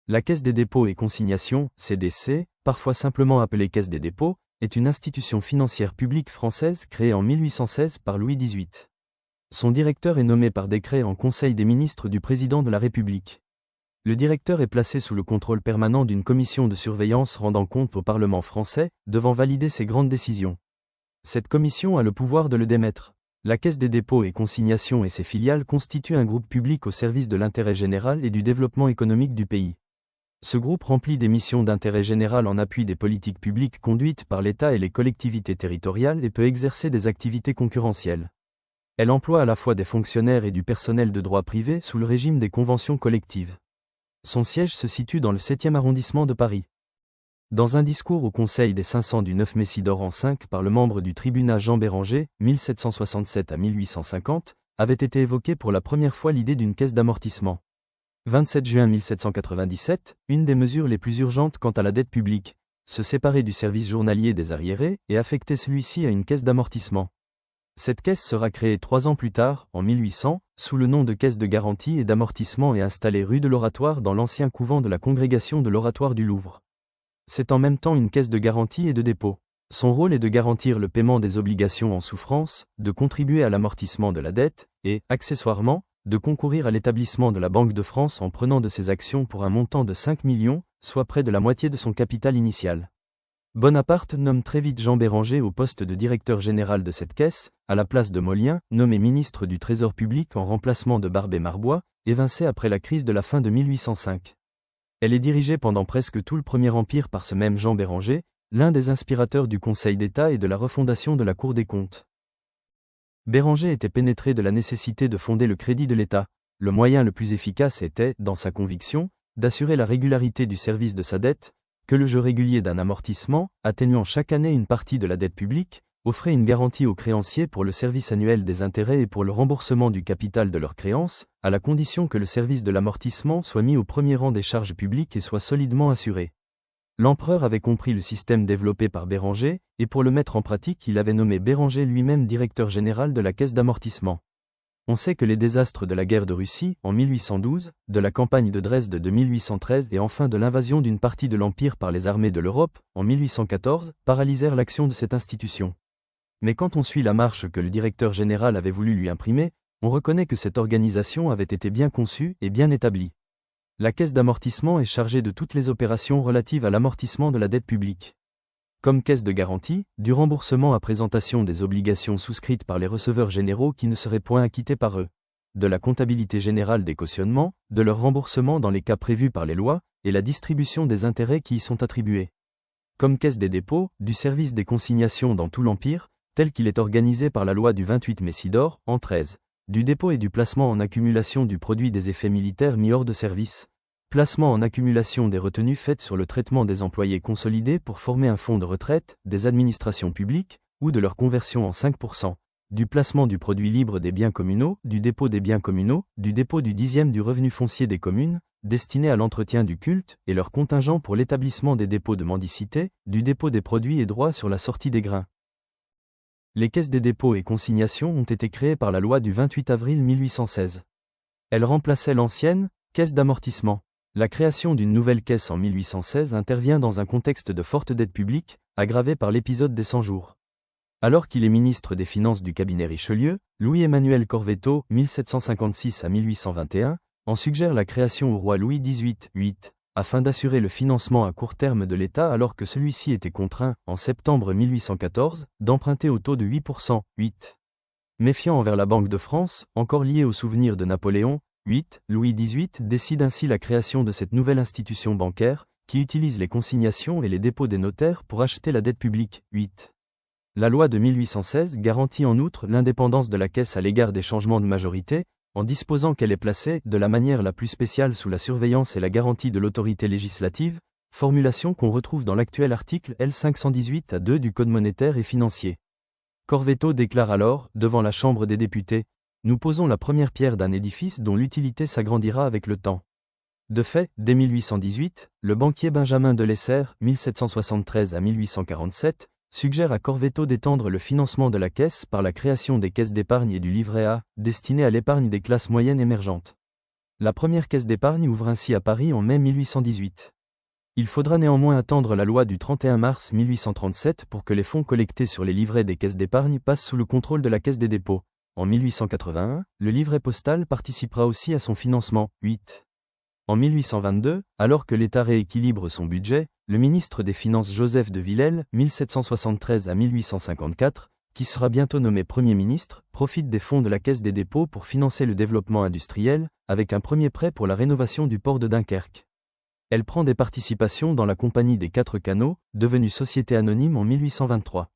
La Caisse des dépôts et consignations, CDC, parfois simplement appelée Caisse des dépôts, est une institution financière publique française créée en 1816 par Louis XVIII. Son directeur est nommé par décret en Conseil des ministres du Président de la République. Le directeur est placé sous le contrôle permanent d'une commission de surveillance rendant compte au Parlement français, devant valider ses grandes décisions. Cette commission a le pouvoir de le démettre. La Caisse des dépôts et consignations et ses filiales constituent un groupe public au service de l'intérêt général et du développement économique du pays. Ce groupe remplit des missions d'intérêt général en appui des politiques publiques conduites par l'État et les collectivités territoriales et peut exercer des activités concurrentielles. Elle emploie à la fois des fonctionnaires et du personnel de droit privé sous le régime des conventions collectives. Son siège se situe dans le 7e arrondissement de Paris. Dans un discours au Conseil des 500 du 9 Messidor an 5 par le membre du tribunat Jean Béranger, 1767 à 1850, avait été évoquée pour la première fois l'idée d'une caisse d'amortissement. 27 juin 1797, une des mesures les plus urgentes quant à la dette publique, se séparer du service journalier des arriérés et affecter celui-ci à une caisse d'amortissement. Cette caisse sera créée 3 ans plus tard, en 1800, sous le nom de Caisse de garantie et d'amortissement et installée rue de l'Oratoire dans l'ancien couvent de la congrégation de l'Oratoire du Louvre. C'est en même temps une caisse de garantie et de dépôt. Son rôle est de garantir le paiement des obligations en souffrance, de contribuer à l'amortissement de la dette, et, accessoirement, de concourir à l'établissement de la Banque de France en prenant de ses actions pour un montant de 5 millions, soit près de la moitié de son capital initial. Bonaparte nomme très vite Jean Béranger au poste de directeur général de cette caisse, à la place de Molien, nommé ministre du Trésor public en remplacement de Barbé-Marbois, évincé après la crise de la fin de 1805. Elle est dirigée pendant presque tout le Premier Empire par ce même Jean Béranger, l'un des inspirateurs du Conseil d'État et de la refondation de la Cour des comptes. Béranger était pénétré de la nécessité de fonder le crédit de l'État. Le moyen le plus efficace était, dans sa conviction, d'assurer la régularité du service de sa dette, que le jeu régulier d'un amortissement, atténuant chaque année une partie de la dette publique, offrait une garantie aux créanciers pour le service annuel des intérêts et pour le remboursement du capital de leurs créances, à la condition que le service de l'amortissement soit mis au premier rang des charges publiques et soit solidement assuré. L'empereur avait compris le système développé par Béranger, et pour le mettre en pratique il avait nommé Béranger lui-même directeur général de la caisse d'amortissement. On sait que les désastres de la guerre de Russie, en 1812, de la campagne de Dresde de 1813 et enfin de l'invasion d'une partie de l'Empire par les armées de l'Europe, en 1814, paralysèrent l'action de cette institution. Mais quand on suit la marche que le directeur général avait voulu lui imprimer, on reconnaît que cette organisation avait été bien conçue et bien établie. La caisse d'amortissement est chargée de toutes les opérations relatives à l'amortissement de la dette publique. Comme caisse de garantie, du remboursement à présentation des obligations souscrites par les receveurs généraux qui ne seraient point acquittés par eux, de la comptabilité générale des cautionnements, de leur remboursement dans les cas prévus par les lois, et la distribution des intérêts qui y sont attribués. Comme caisse des dépôts, du service des consignations dans tout l'Empire, tel qu'il est organisé par la loi du 28 Messidor, en 13. Du dépôt et du placement en accumulation du produit des effets militaires mis hors de service, placement en accumulation des retenues faites sur le traitement des employés consolidés pour former un fonds de retraite, des administrations publiques, ou de leur conversion en 5%, du placement du produit libre des biens communaux, du dépôt des biens communaux, du dépôt du 10e du revenu foncier des communes, destiné à l'entretien du culte, et leur contingent pour l'établissement des dépôts de mendicité, du dépôt des produits et droits sur la sortie des grains. Les caisses des dépôts et consignations ont été créées par la loi du 28 avril 1816. Elles remplaçaient l'ancienne caisse d'amortissement. La création d'une nouvelle caisse en 1816 intervient dans un contexte de forte dette publique, aggravé par l'épisode des 100 jours. Alors qu'il est ministre des Finances du cabinet Richelieu, Louis-Emmanuel Corvetto, 1756 à 1821, en suggère la création au roi Louis XVIII, afin d'assurer le financement à court terme de l'État alors que celui-ci était contraint, en septembre 1814, d'emprunter au taux de 8%, Méfiant envers la Banque de France, encore lié au souvenir de Napoléon, Louis XVIII décide ainsi la création de cette nouvelle institution bancaire, qui utilise les consignations et les dépôts des notaires pour acheter la dette publique, La loi de 1816 garantit en outre l'indépendance de la caisse à l'égard des changements de majorité, en disposant qu'elle est placée, de la manière la plus spéciale sous la surveillance et la garantie de l'autorité législative, formulation qu'on retrouve dans l'actuel article L518-2 du Code monétaire et financier. Corvetto déclare alors, devant la Chambre des députés, « Nous posons la première pierre d'un édifice dont l'utilité s'agrandira avec le temps. » De fait, dès 1818, le banquier Benjamin de Lesser, 1773 à 1847, suggère à Corvetto d'étendre le financement de la caisse par la création des caisses d'épargne et du livret A, destinées à l'épargne des classes moyennes émergentes. La première caisse d'épargne ouvre ainsi à Paris en mai 1818. Il faudra néanmoins attendre la loi du 31 mars 1837 pour que les fonds collectés sur les livrets des caisses d'épargne passent sous le contrôle de la Caisse des dépôts. En 1881, le livret postal participera aussi à son financement. 8. En 1822, alors que l'État rééquilibre son budget, le ministre des Finances Joseph de Villèle, 1773 à 1854, qui sera bientôt nommé Premier ministre, profite des fonds de la Caisse des dépôts pour financer le développement industriel, avec un premier prêt pour la rénovation du port de Dunkerque. Elle prend des participations dans la Compagnie des Quatre Canaux, devenue société anonyme en 1823.